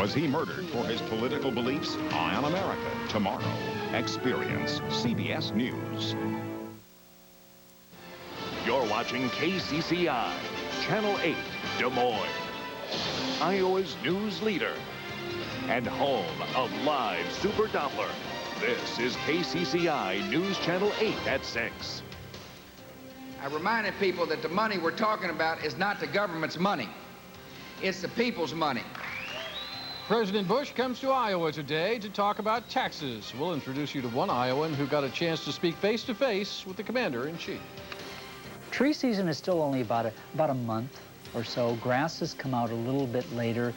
Was he murdered for his political beliefs? Eye on America tomorrow. Experience CBS News. You're watching KCCI, Channel 8, Des Moines, Iowa's news leader and home of live Super Doppler. This is KCCI News Channel 8 at 6. I reminded people that the money we're talking about is not the government's money. It's the people's money. President Bush comes to Iowa today to talk about taxes. We'll introduce you to one Iowan who got a chance to speak face-to-face with the commander-in-chief. Tree season is still only about a month or so. Grasses come out a little bit later.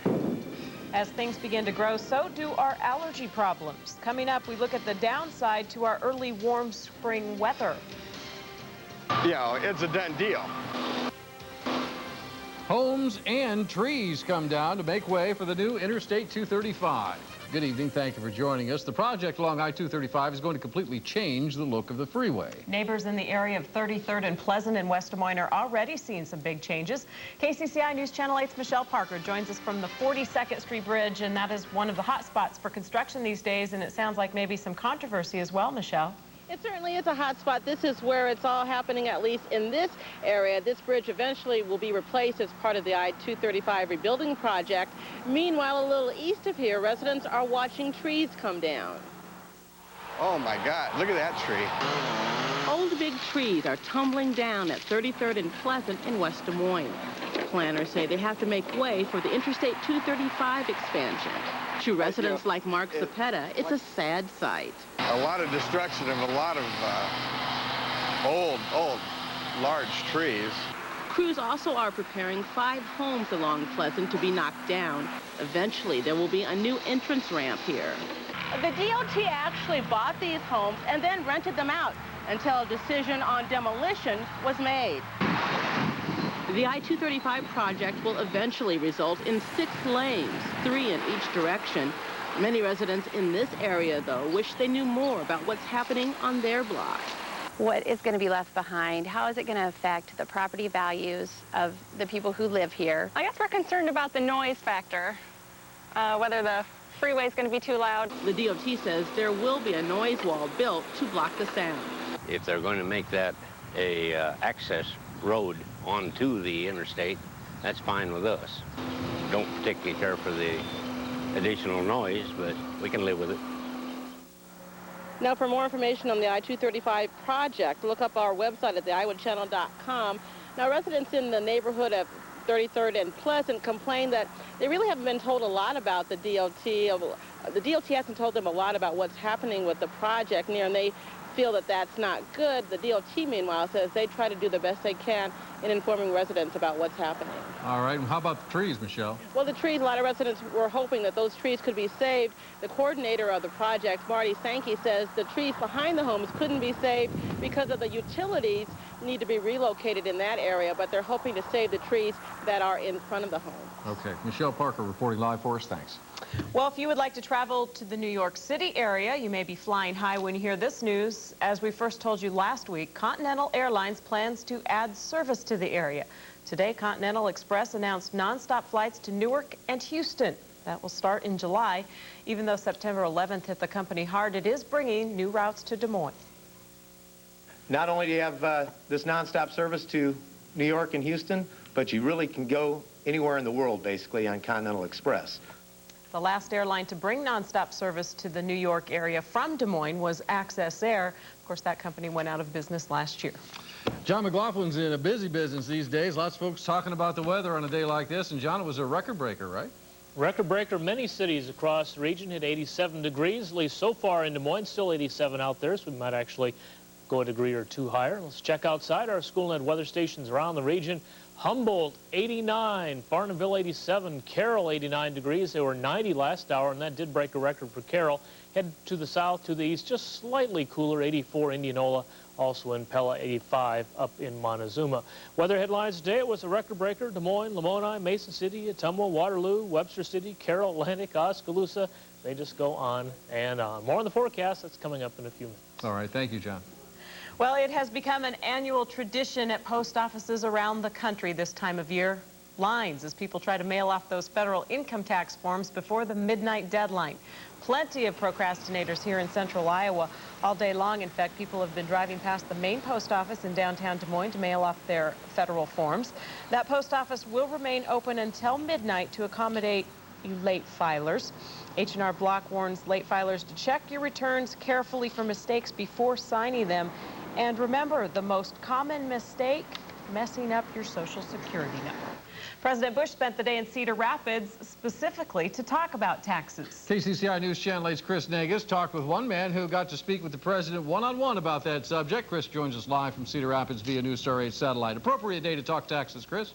As things begin to grow, so do our allergy problems. Coming up, we look at the downside to our early warm spring weather. Yeah, it's a done deal. Homes and trees come down to make way for the new Interstate 235. Good evening. Thank you for joining us. The project along I-235 is going to completely change the look of the freeway. Neighbors in the area of 33rd and Pleasant in West Des Moines are already seeing some big changes. KCCI News Channel 8's Michelle Parker joins us from the 42nd Street Bridge, and that is one of the hot spots for construction these days, and it sounds like maybe some controversy as well, Michelle. It certainly is a hot spot. This is where it's all happening, at least in this area. This bridge eventually will be replaced as part of the I-235 rebuilding project. Meanwhile, a little east of here, residents are watching trees come down. Oh my God, look at that tree. Old big trees are tumbling down at 33rd and Pleasant in West Des Moines. Planners say they have to make way for the Interstate 235 expansion. To residents like Mark Zapeta, it's a sad sight. A lot of destruction of a lot of old, large trees. Crews also are preparing 5 homes along Pleasant to be knocked down. Eventually, there will be a new entrance ramp here. The DOT actually bought these homes and then rented them out until a decision on demolition was made. The I-235 project will eventually result in 6 lanes, 3 in each direction. Many residents in this area, though, wish they knew more about what's happening on their block. What is going to be left behind? How is it going to affect the property values of the people who live here? I guess we're concerned about the noise factor, whether the freeway is going to be too loud. The DOT says there will be a noise wall built to block the sound. If they're going to make that a access road onto the interstate, that's fine with us. Don't particularly care for the additional noise, but we can live with it. Now, for more information on the I-235 project, look up our website at theiowachannel.com. Now, residents in the neighborhood of 33rd and Pleasant complain that they really haven't been told a lot about the DOT. The DOT hasn't told them a lot about what's happening with the project near, and they feel that that's not good. The DOT, meanwhile, says they try to do the best they can in informing residents about what's happening. All right, and how about the trees, Michelle? Well, the trees, a lot of residents were hoping that those trees could be saved. The coordinator of the project, Marty Sankey, says the trees behind the homes couldn't be saved because of the utilities need to be relocated in that area, but they're hoping to save the trees that are in front of the home. Okay, Michelle Parker reporting live for us. Thanks. Well, if you would like to travel to the New York City area, you may be flying high when you hear this news. As we first told you last week, Continental Airlines plans to add service to the area. Today, Continental Express announced nonstop flights to Newark and Houston. That will start in July. Even though September 11th hit the company hard, it is bringing new routes to Des Moines. Not only do you have this nonstop service to New York and Houston, but you really can go anywhere in the world, basically, on Continental Express. The last airline to bring nonstop service to the New York area from Des Moines was Access Air. Of course, that company went out of business last year. John McLaughlin's in a busy business these days. Lots of folks talking about the weather on a day like this. And, John, it was a record breaker, right? Record breaker. Many cities across the region hit 87 degrees, at least so far in Des Moines. Still 87 out there, so we might actually go a degree or two higher. Let's check outside our school-net weather stations around the region. Humboldt, 89, Farnhamville, 87, Carroll, 89 degrees. They were 90 last hour, and that did break a record for Carroll. Head to the south, to the east, just slightly cooler, 84, Indianola, also in Pella, 85, up in Montezuma. Weather headlines today, it was a record breaker. Des Moines, Lamoni, Mason City, Ottumwa, Waterloo, Webster City, Carroll, Atlantic, Oskaloosa. They just go on and on. More on the forecast, that's coming up in a few minutes. All right, thank you, John. Well, it has become an annual tradition at post offices around the country this time of year. lines as people try to mail off those federal income tax forms before the midnight deadline. Plenty of procrastinators here in central Iowa all day long. In fact, people have been driving past the main post office in downtown Des Moines to mail off their federal forms. That post office will remain open until midnight to accommodate you late filers. H&R Block warns late filers to check your returns carefully for mistakes before signing them. And remember, the most common mistake, messing up your Social Security number. President Bush spent the day in Cedar Rapids specifically to talk about taxes. KCCI News Channel 8's Chris Nagus talked with one man who got to speak with the president one-on-one about that subject. Chris joins us live from Cedar Rapids via News Star 8 satellite. Appropriate day to talk taxes, Chris.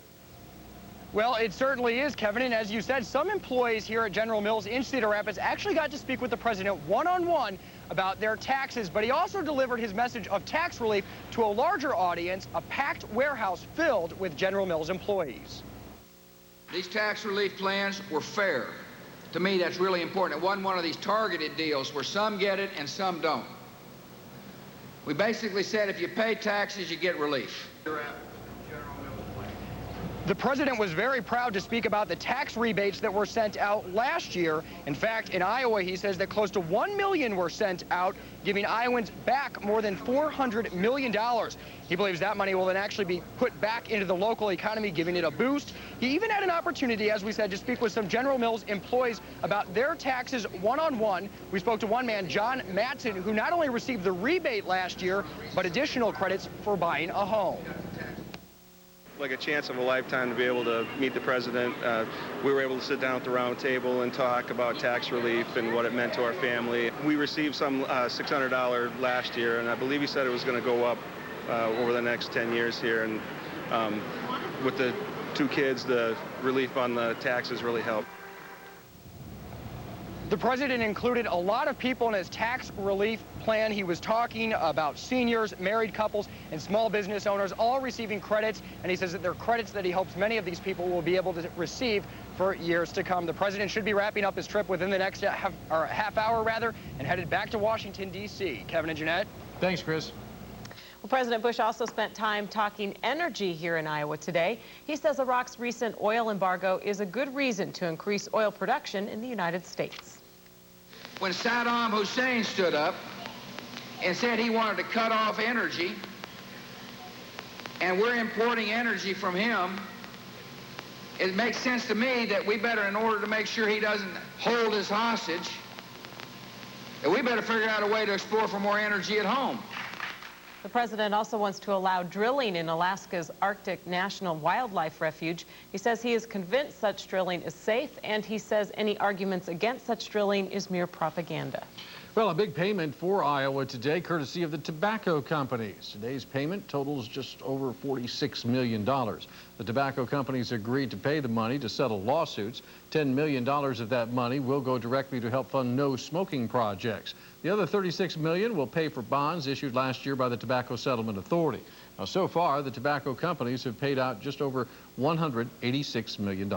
Well, it certainly is, Kevin, and as you said, some employees here at General Mills in Cedar Rapids actually got to speak with the president one-on-one about their taxes, but he also delivered his message of tax relief to a larger audience, a packed warehouse filled with General Mills employees. These tax relief plans were fair. To me, that's really important. It wasn't one of these targeted deals where some get it and some don't. We basically said if you pay taxes, you get relief. The president was very proud to speak about the tax rebates that were sent out last year. In fact, in Iowa, he says that close to 1 million were sent out, giving Iowans back more than $400 million. He believes that money will then actually be put back into the local economy, giving it a boost. He even had an opportunity, as we said, to speak with some General Mills employees about their taxes one-on-one. We spoke to one man, John Matson, who not only received the rebate last year, but additional credits for buying a home. Like a chance of a lifetime to be able to meet the president. We were able to sit down at the round table and talk about tax relief and what it meant to our family. We received some $600 last year, and I believe he said it was going to go up over the next 10 years here. And with the 2 kids, the relief on the taxes really helped. The president included a lot of people in his tax relief plan. He was talking about seniors, married couples, and small business owners all receiving credits, and he says that they're credits that he hopes many of these people will be able to receive for years to come. The president should be wrapping up his trip within the next half hour, and headed back to Washington, D.C. Kevin and Jeanette. Thanks, Chris. Well, President Bush also spent time talking energy here in Iowa today. He says Iraq's recent oil embargo is a good reason to increase oil production in the United States. When Saddam Hussein stood up and said he wanted to cut off energy, and we're importing energy from him, it makes sense to me that we better, in order to make sure he doesn't hold us hostage, that we better figure out a way to explore for more energy at home. The president also wants to allow drilling in Alaska's Arctic National Wildlife Refuge. He says he is convinced such drilling is safe, and he says any arguments against such drilling is mere propaganda. Well, a big payment for Iowa today, courtesy of the tobacco companies. Today's payment totals just over $46 million. The tobacco companies agreed to pay the money to settle lawsuits. $10 million of that money will go directly to help fund no smoking projects. The other $36 million will pay for bonds issued last year by the Tobacco Settlement Authority. Now, so far, the tobacco companies have paid out just over $186 million.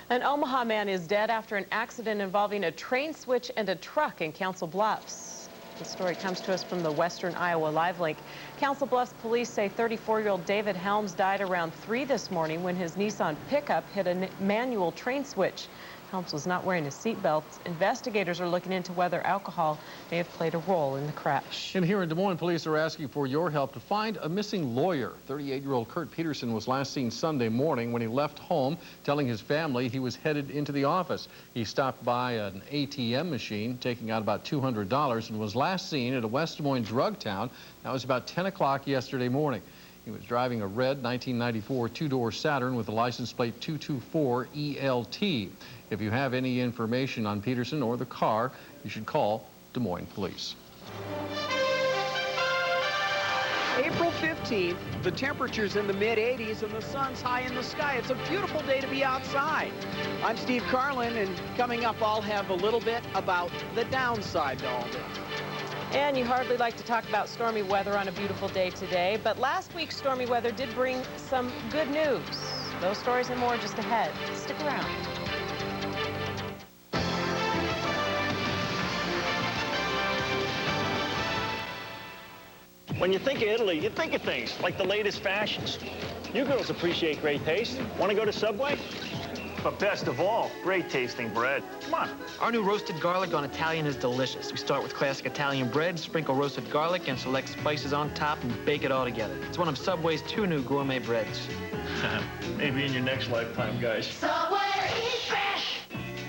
An Omaha man is dead after an accident involving a train switch and a truck in Council Bluffs. The story comes to us from the Western Iowa Live Link. Council Bluffs police say 34-year-old David Helms died around 3 this morning when his Nissan pickup hit a manual train switch. Helms was not wearing a seatbelt. Investigators are looking into whether alcohol may have played a role in the crash. And here in Des Moines, police are asking for your help to find a missing lawyer. 38-year-old Kurt Peterson was last seen Sunday morning when he left home, telling his family he was headed into the office. He stopped by an ATM machine, taking out about $200, and was last seen at a West Des Moines drug town. That was about 10 o'clock yesterday morning. He was driving a red 1994 two-door Saturn with a license plate 224 ELT. If you have any information on Peterson or the car, you should call Des Moines Police. April 15th, the temperature's in the mid-80s and the sun's high in the sky. It's a beautiful day to be outside. I'm Steve Carlin, and coming up, I'll have a little bit about the downside to all this. And you hardly like to talk about stormy weather on a beautiful day today, but last week's stormy weather did bring some good news. Those stories and more just ahead. Stick around. When you think of Italy, you think of things like the latest fashions. You girls appreciate great taste. Want to go to Subway? But best of all, great tasting bread. Come on. Our new roasted garlic on Italian is delicious. We start with classic Italian bread, sprinkle roasted garlic, and select spices on top and bake it all together. It's one of Subway's 2 new gourmet breads. Maybe in your next lifetime, guys. Subway, eat fresh.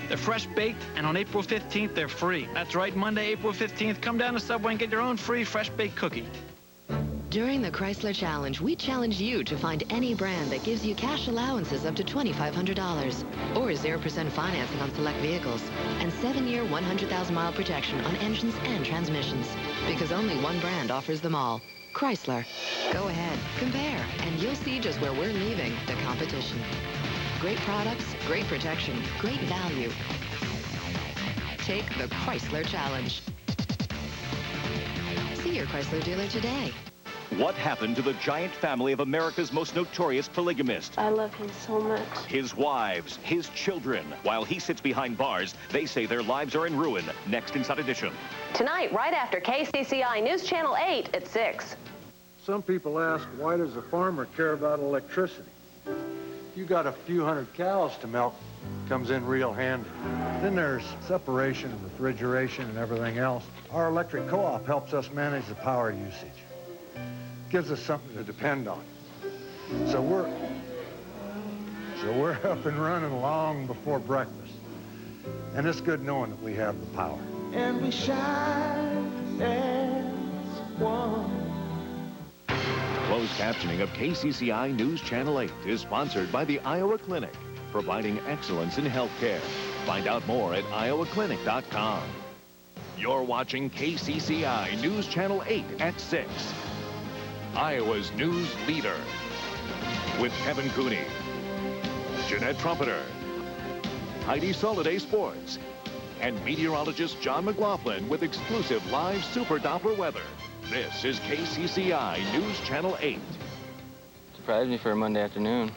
They're fresh baked, and on April 15th, they're free. That's right, Monday, April 15th, come down to Subway and get your own free fresh baked cookie. During the Chrysler Challenge, we challenge you to find any brand that gives you cash allowances up to $2,500 or 0% financing on select vehicles and 7-year, 100,000-mile protection on engines and transmissions. Because only one brand offers them all. Chrysler. Go ahead, compare, and you'll see just where we're leaving the competition. Great products, great protection, great value. Take the Chrysler Challenge. See your Chrysler dealer today. What happened to the giant family of America's most notorious polygamist? I love him so much. His wives, his children. While he sits behind bars, they say their lives are in ruin. Next Inside Edition. Tonight, right after KCCI News Channel 8 at 6. Some people ask, why does a farmer care about electricity? You got a few hundred cows to milk, comes in real handy. Then there's separation, refrigeration, and everything else. Our electric co-op helps us manage the power usage. Gives us something to depend on. So we're up and running long before breakfast. And it's good knowing that we have the power. And we shine as one. Closed captioning of KCCI News Channel 8 is sponsored by the Iowa Clinic, providing excellence in healthcare. Find out more at iowaclinic.com. You're watching KCCI News Channel 8 at 6. Iowa's news leader. With Kevin Cooney, Jeanette Trumpeter, Heidi Soliday Sports, and meteorologist John McLaughlin with exclusive live Super Doppler weather. This is KCCI News Channel 8. Surprised me for a Monday afternoon.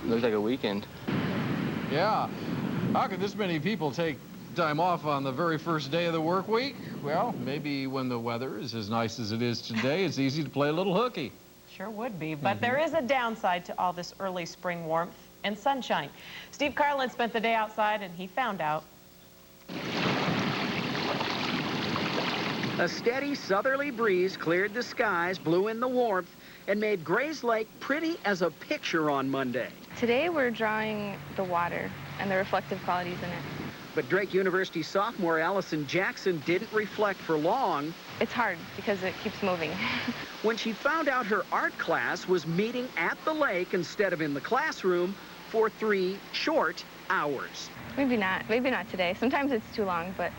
Looks like a weekend. Yeah. How could this many people take time off on the very first day of the work week? Well, maybe when the weather is as nice as it is today, it's easy to play a little hooky. Sure would be, but there is a downside to all this early spring warmth and sunshine. Steve Carlin spent the day outside and he found out. A steady southerly breeze cleared the skies, blew in the warmth, and made Grays Lake pretty as a picture on Monday. Today we're drawing the water and the reflective qualities in it. But Drake University sophomore Allison Jackson didn't reflect for long. It's hard because it keeps moving. When she found out her art class was meeting at the lake instead of in the classroom for 3 short hours. Maybe not today. Sometimes it's too long, but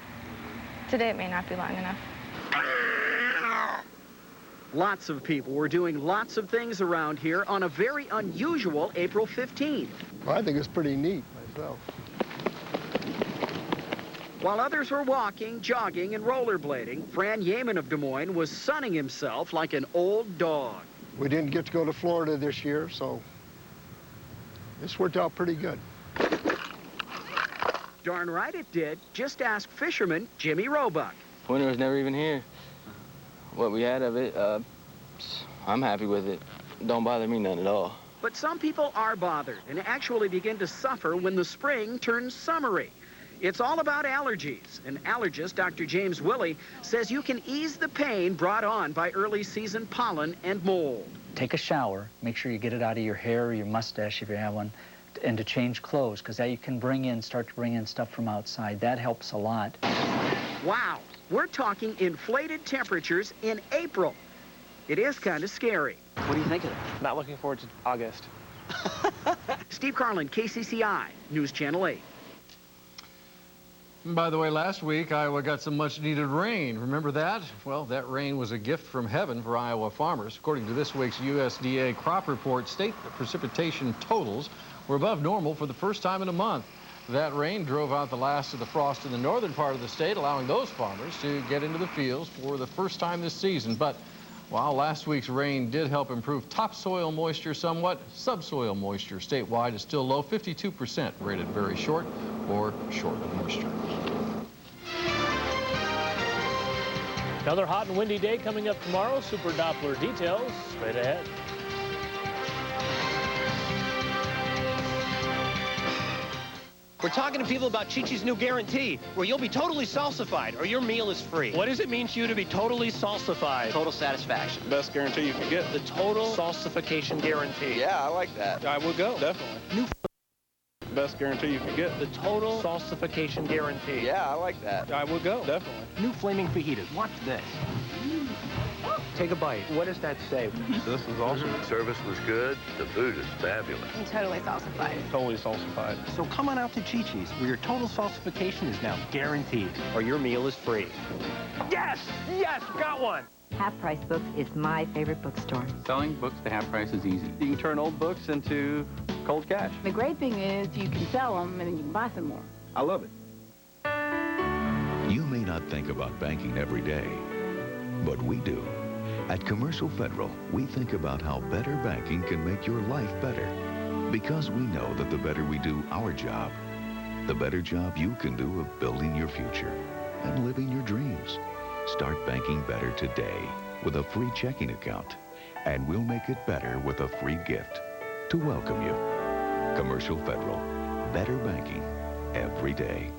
today it may not be long enough. Lots of people were doing lots of things around here on a very unusual April 15th. Well, I think it's pretty neat myself. While others were walking, jogging, and rollerblading, Fran Yeaman of Des Moines was sunning himself like an old dog. We didn't get to go to Florida this year, so this worked out pretty good. Darn right it did. Just ask fisherman Jimmy Roebuck. Winter was never even here. What we had of it, I'm happy with it. Don't bother me none at all. But some people are bothered and actually begin to suffer when the spring turns summery. It's all about allergies, and allergist Dr. James Willey says you can ease the pain brought on by early season pollen and mold. Take a shower, make sure you get it out of your hair or your mustache if you have one, and to change clothes, because that you can start to bring in stuff from outside. That helps a lot. Wow, we're talking inflated temperatures in April. It is kind of scary. What do you think of it? Not looking forward to August. Steve Carlin, KCCI, News Channel 8. By the way, last week, Iowa got some much-needed rain. Remember that? Well, that rain was a gift from heaven for Iowa farmers. According to this week's USDA crop report, state precipitation totals were above normal for the first time in a month. That rain drove out the last of the frost in the northern part of the state, allowing those farmers to get into the fields for the first time this season. But while last week's rain did help improve topsoil moisture somewhat, subsoil moisture statewide is still low, 52%, rated very short or short of moisture. Another hot and windy day coming up tomorrow. Super Doppler details straight ahead. We're talking to people about Chi-Chi's new guarantee, where you'll be totally salsified, or your meal is free. What does it mean to you to be totally salsified? Total satisfaction. Best guarantee you can get. The total salsification guarantee. Yeah, I like that. I will go. Definitely. New Best guarantee you can get. The total salsification guarantee. Yeah, I like that. I will go. Definitely. New flaming fajitas. Watch this. Take a bite. What does that say? This is awesome. The service was good. The food is fabulous. And totally salsified. Totally salsified. So come on out to Chi-Chi's, where your total salsification is now guaranteed, or your meal is free. Yes! Yes! Got one! Half Price Books is my favorite bookstore. Selling books to half price is easy. You can turn old books into cold cash. The great thing is you can sell them and then you can buy some more. I love it. You may not think about banking every day, but we do. At Commercial Federal, we think about how better banking can make your life better. Because we know that the better we do our job, the better job you can do of building your future and living your dreams. Start banking better today with a free checking account, and we'll make it better with a free gift to welcome you. Commercial Federal, better banking every day.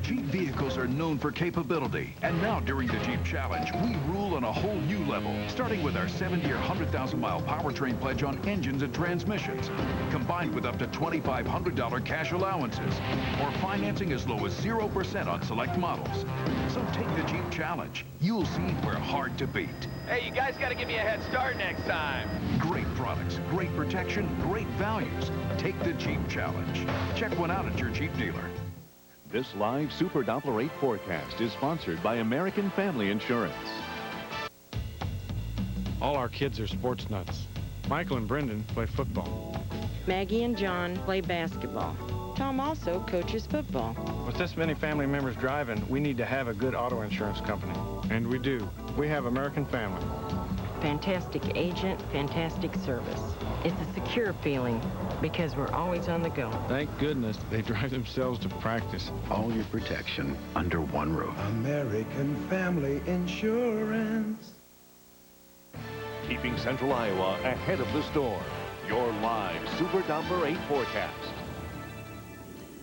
Jeep vehicles are known for capability, and now during the Jeep Challenge, we rule on a whole new level, starting with our 7-year, 100,000-mile powertrain pledge on engines and transmissions, combined with up to $2,500 cash allowances, or financing as low as 0% on select models. So take the Jeep Challenge. You'll see we're hard to beat. Hey, you guys got to give me a head start next time. Great products, great protection, great values. Take the Jeep Challenge. Check one out at your Jeep dealer. This live Super Doppler 8 forecast is sponsored by American Family Insurance. All our kids are sports nuts. Michael and Brendan play football. Maggie and John play basketball. Tom also coaches football. With this many family members driving, we need to have a good auto insurance company. And we do. We have American Family. Fantastic agent, fantastic service. It's a secure feeling because we're always on the go. Thank goodness they drive themselves to practice. All your protection under one roof. American Family Insurance. Keeping Central Iowa ahead of the storm. Your live Super Doppler 8 forecast.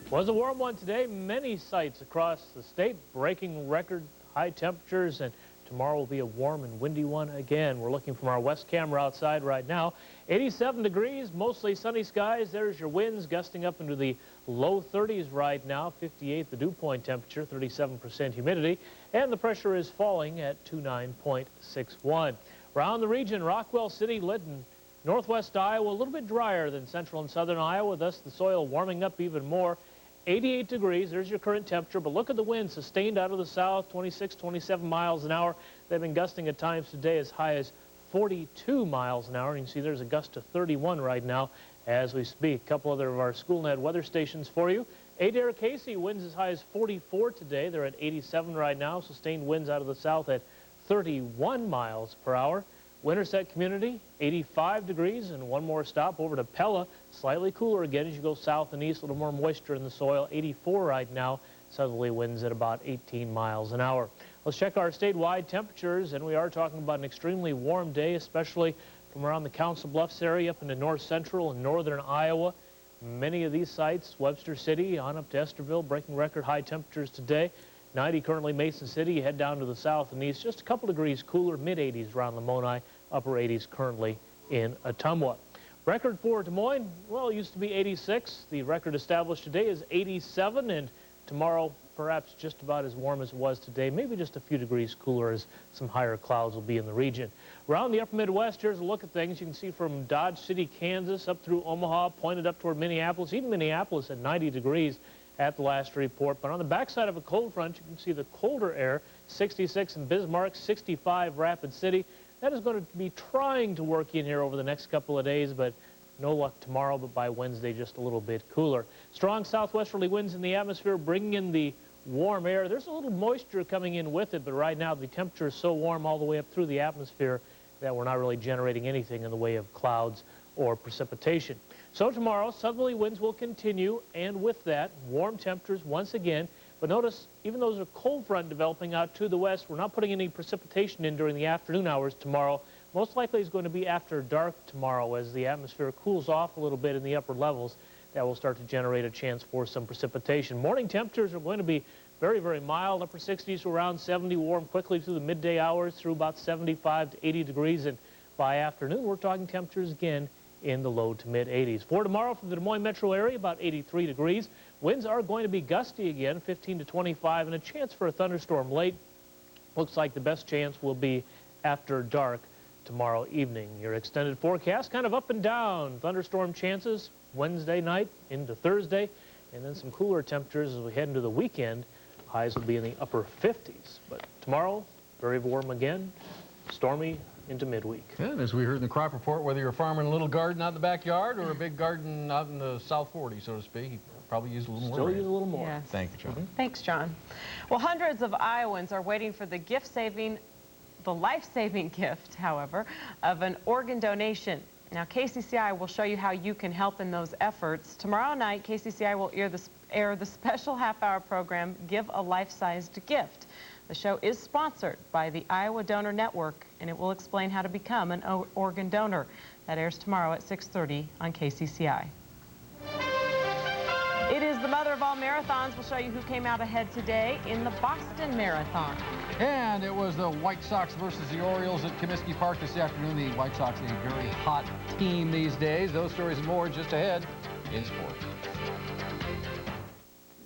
Was a warm one today. Many sites across the state breaking record high temperatures, and tomorrow will be a warm and windy one again. We're looking from our west camera outside right now. 87 degrees, mostly sunny skies. There's your winds gusting up into the low 30s right now. 58 the dew point temperature, 37% humidity, and the pressure is falling at 29.61. Around the region, Rockwell City, Lytton, northwest Iowa, a little bit drier than central and southern Iowa, thus the soil warming up even more. 88 degrees, there's your current temperature, but look at the wind sustained out of the south, 26, 27 miles an hour. They've been gusting at times today as high as 42 miles an hour. And you can see there's a gust to 31 right now as we speak. A couple other of our SchoolNet weather stations for you. Adair Casey winds as high as 44 today. They're at 87 right now. Sustained winds out of the south at 31 miles per hour. Winterset Community, 85 degrees, and one more stop over to Pella. Slightly cooler again as you go south and east, a little more moisture in the soil. 84 right now, southerly winds at about 18 miles an hour. Let's check our statewide temperatures, and we are talking about an extremely warm day, especially from around the Council Bluffs area up into north central and northern Iowa. Many of these sites, Webster City on up to Esterville, breaking record high temperatures today. 90 currently Mason City. You head down to the south and east, just a couple degrees cooler, mid-80s around Lamoni, upper 80s currently in Ottumwa. Record for Des Moines, well, it used to be 86. The record established today is 87, and tomorrow perhaps just about as warm as it was today, maybe just a few degrees cooler as some higher clouds will be in the region. Around the upper Midwest, here's a look at things. You can see from Dodge City, Kansas, up through Omaha, pointed up toward Minneapolis, even Minneapolis at 90 degrees. At the last report. But on the backside of a cold front, you can see the colder air, 66 in Bismarck, 65 Rapid City. That is going to be trying to work in here over the next couple of days, but no luck tomorrow, but by Wednesday, just a little bit cooler. Strong southwesterly winds in the atmosphere, bringing in the warm air. There's a little moisture coming in with it, but right now the temperature is so warm all the way up through the atmosphere that we're not really generating anything in the way of clouds or precipitation. So tomorrow, southerly winds will continue, and with that, warm temperatures once again. But notice, even though there's a cold front developing out to the west, we're not putting any precipitation in during the afternoon hours tomorrow. Most likely it's going to be after dark tomorrow as the atmosphere cools off a little bit in the upper levels. that will start to generate a chance for some precipitation. Morning temperatures are going to be very, very mild, upper 60s to around 70, warm quickly through the midday hours through about 75 to 80 degrees. And by afternoon, we're talking temperatures again in the low to mid 80s. For tomorrow from the Des Moines metro area, about 83 degrees. Winds are going to be gusty again, 15 to 25, and a chance for a thunderstorm late. Looks like the best chance will be after dark tomorrow evening. Your extended forecast kind of up and down. Thunderstorm chances Wednesday night into Thursday, and then some cooler temperatures as we head into the weekend. Highs will be in the upper 50s. But tomorrow, very warm again, stormy into midweek. And as we heard in the crop report, whether you're farming a little garden out in the backyard or a big garden out in the South 40, so to speak, you probably use a little more. Still use a little more. Yes. Thank you, John. Thanks, John. Well, hundreds of Iowans are waiting for the life-saving gift, however, of an organ donation. Now, KCCI will show you how you can help in those efforts. Tomorrow night, KCCI will air the special half-hour program, Give a Life-Sized Gift. The show is sponsored by the Iowa Donor Network, and it will explain how to become an organ donor. That airs tomorrow at 6:30 on KCCI. It is the mother of all marathons. We'll show you who came out ahead today in the Boston Marathon. And it was the White Sox versus the Orioles at Comiskey Park this afternoon. The White Sox, a very hot team these days. Those stories and more just ahead in sports.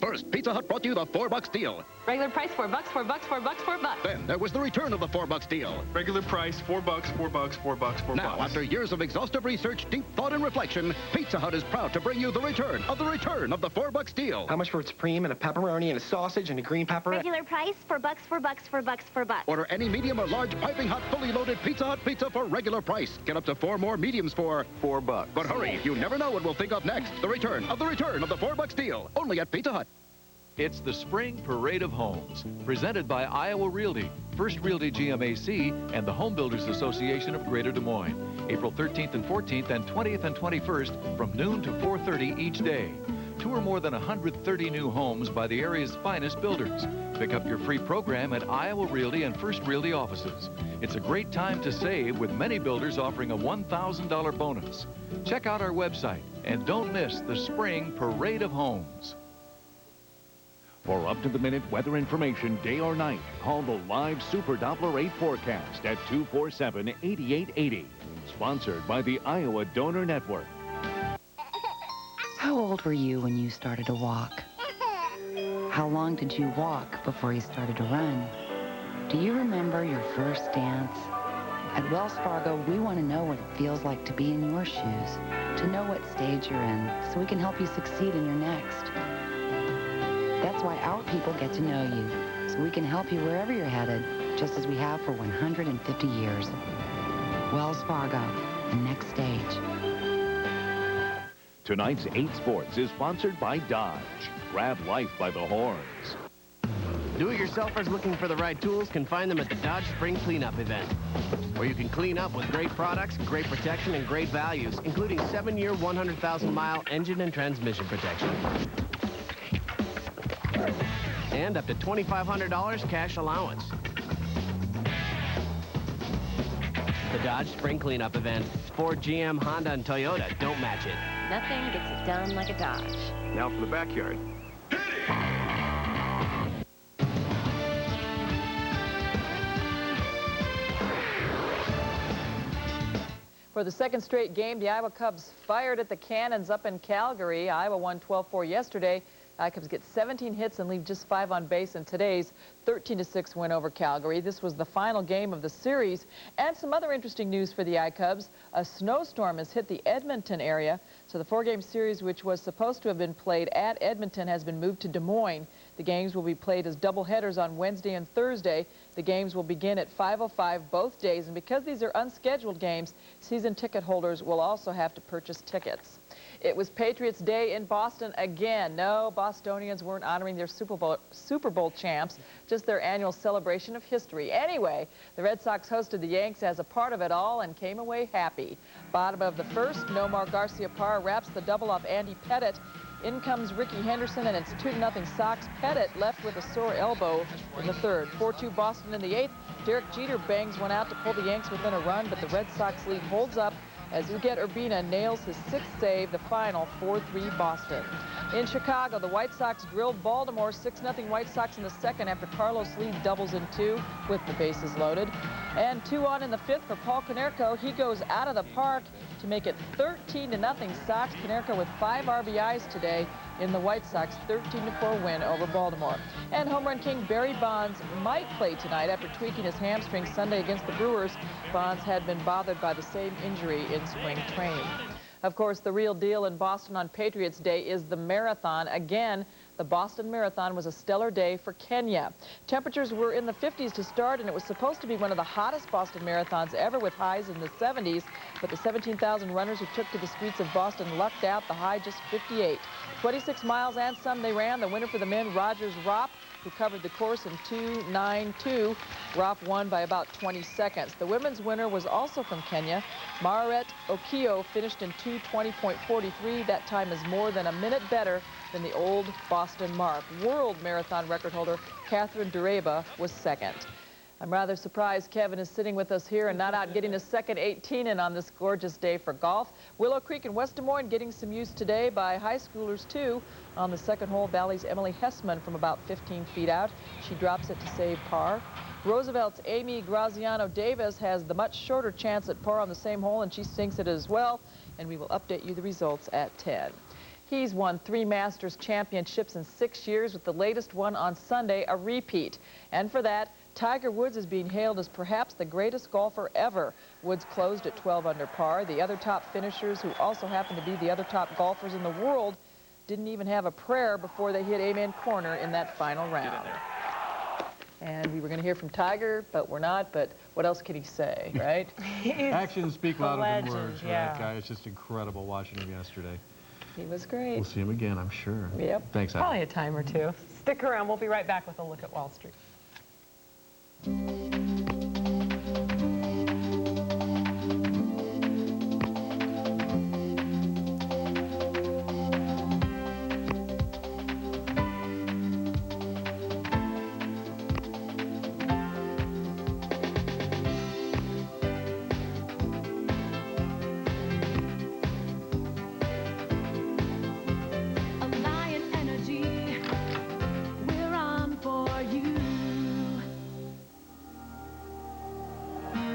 First, Pizza Hut brought you the $4 deal. Regular price, $4, $4, $4, $4. Then there was the return of the $4 deal. Regular price, $4, $4, $4, $4. Now, after years of exhaustive research, deep thought, and reflection, Pizza Hut is proud to bring you the return of the $4 deal. How much for a supreme and a pepperoni and a sausage and a green pepper? Regular price, $4, $4, $4. Order any medium or large piping hot, fully loaded Pizza Hut pizza for regular price. Get up to 4 more mediums for $4. But hurry, you never know what we'll think of next. The return of the $4 deal. Only at Pizza Hut. It's the Spring Parade of Homes, presented by Iowa Realty, First Realty GMAC, and the Home Builders Association of Greater Des Moines. April 13th and 14th and 20th and 21st from noon to 4:30 each day. Tour more than 130 new homes by the area's finest builders. Pick up your free program at Iowa Realty and First Realty offices. It's a great time to save, with many builders offering a $1,000 bonus. Check out our website and don't miss the Spring Parade of Homes. For up-to-the-minute weather information, day or night, call the live Super Doppler 8 forecast at 247-8880. Sponsored by the Iowa Donor Network. How old were you when you started to walk? How long did you walk before you started to run? Do you remember your first dance? At Wells Fargo, we want to know what it feels like to be in your shoes, to know what stage you're in, so we can help you succeed in your next. That's why our people get to know you, so we can help you wherever you're headed, just as we have for 150 years. Wells Fargo, the next stage. Tonight's 8 Sports is sponsored by Dodge. Grab life by the horns. Do-it-yourselfers looking for the right tools can find them at the Dodge Spring Cleanup event, where you can clean up with great products, great protection, and great values, including 7-year, 100,000-mile engine and transmission protection. And up to $2,500 cash allowance. The Dodge Spring Cleanup event. Ford, GM, Honda, and Toyota don't match it. Nothing gets it done like a Dodge. Now for the backyard. For the second straight game, the Iowa Cubs fired at the Cannons up in Calgary. Iowa won 12-4 yesterday. Cubs get 17 hits and leave just 5 on base in today's 13-6 win over Calgary. This was the final game of the series. And some other interesting news for the I-Cubs. A snowstorm has hit the Edmonton area. So the 4-game series, which was supposed to have been played at Edmonton, has been moved to Des Moines. The games will be played as doubleheaders on Wednesday and Thursday. The games will begin at 5:05 both days. And because these are unscheduled games, season ticket holders will also have to purchase tickets. It was Patriots Day in Boston again. No, Bostonians weren't honoring their Super Bowl champs, just their annual celebration of history. Anyway, the Red Sox hosted the Yanks as a part of it all and came away happy. Bottom of the first, Nomar Garciaparra wraps the double off Andy Pettit. In comes Ricky Henderson, and it's 2-0 Sox. Pettit left with a sore elbow in the third. 4-2 Boston in the 8th. Derek Jeter bangs one out to pull the Yanks within a run, but the Red Sox lead holds up as Uget Urbina nails his 6th save, the final 4-3 Boston. In Chicago, the White Sox drilled Baltimore 6-0 White Sox in the second after Carlos Lee doubles in 2 with the bases loaded. And 2 on in the 5th for Paul Konerko. He goes out of the park to make it 13-0 Sox. Konerko with 5 RBIs today in the White Sox 13-4 win over Baltimore. And home run king Barry Bonds might play tonight after tweaking his hamstring Sunday against the Brewers. Bonds had been bothered by the same injury in spring training. Of course, the real deal in Boston on Patriots Day is the marathon. Again, the Boston Marathon was a stellar day for Kenya. Temperatures were in the 50s to start, and it was supposed to be one of the hottest Boston marathons ever with highs in the 70s. But the 17,000 runners who took to the streets of Boston lucked out, the high just 58. 26 miles and some they ran. The winner for the men, Rogers Rop, who covered the course in 2:9:2. Rop won by about 20 seconds. The women's winner was also from Kenya. Maret Okio finished in 2:20.43. That time is more than a minute better than the old Boston mark. World marathon record holder Catherine Dureba was second. I'm rather surprised Kevin is sitting with us here and not out getting a second 18 in on this gorgeous day for golf. Willow Creek in West Des Moines getting some use today by high schoolers too. On the second hole, Valley's Emily Hessman from about 15 feet out. She drops it to save par. Roosevelt's Amy Graziano Davis has the much shorter chance at par on the same hole, and she sinks it as well. And we will update you the results at 10. He's won 3 Masters championships in 6 years, with the latest one on Sunday a repeat. And for that, Tiger Woods is being hailed as perhaps the greatest golfer ever. Woods closed at 12 under par. The other top finishers, who also happen to be the other top golfers in the world, didn't even have a prayer before they hit Amen Corner in that final round. And we were going to hear from Tiger, but we're not. But what else can he say, right? Actions speak louder than legend, words, right, yeah. guy? It's just incredible watching him yesterday. He was great. We'll see him again, I'm sure. Yep. Thanks, Adam. Probably a time or two. Stick around. We'll be right back with a look at Wall Street.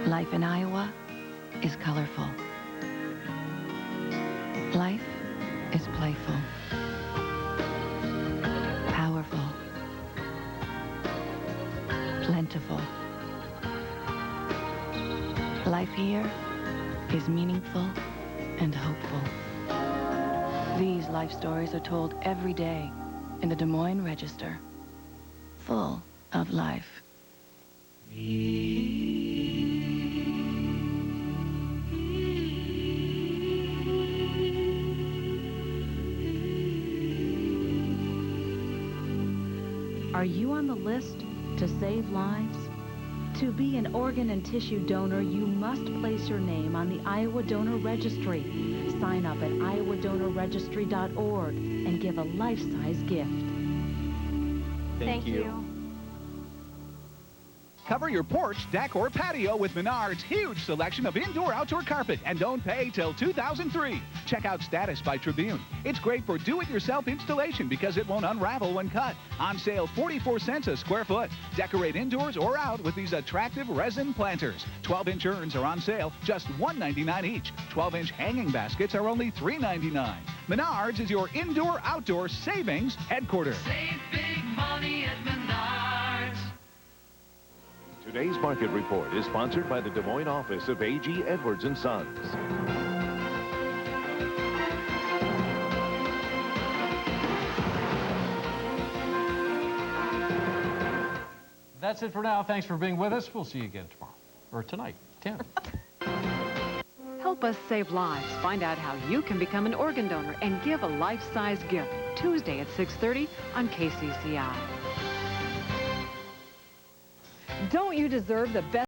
Life in Iowa is colorful. Life is playful, powerful, plentiful. Life here is meaningful and hopeful. These life stories are told every day in the Des Moines Register, full of life. Are you on the list to save lives? To be an organ and tissue donor, you must place your name on the Iowa Donor Registry. Sign up at iowadonorregistry.org and give a life-size gift. Thank you. Cover your porch, deck, or patio with Menards' huge selection of indoor-outdoor carpet and don't pay till 2003. Check out Status by Tribune. It's great for do-it-yourself installation because it won't unravel when cut. On sale 44 cents a square foot. Decorate indoors or out with these attractive resin planters. 12-inch urns are on sale, just $1.99 each. 12-inch hanging baskets are only $3.99. Menards is your indoor-outdoor savings headquarters. Save big money at Menards. Today's Market Report is sponsored by the Des Moines office of A.G. Edwards & Sons. That's it for now. Thanks for being with us. We'll see you again tomorrow, or tonight, 10. Help us save lives. Find out how you can become an organ donor and give a life-size gift. Tuesday at 6:30 on KCCI. Don't you deserve the best?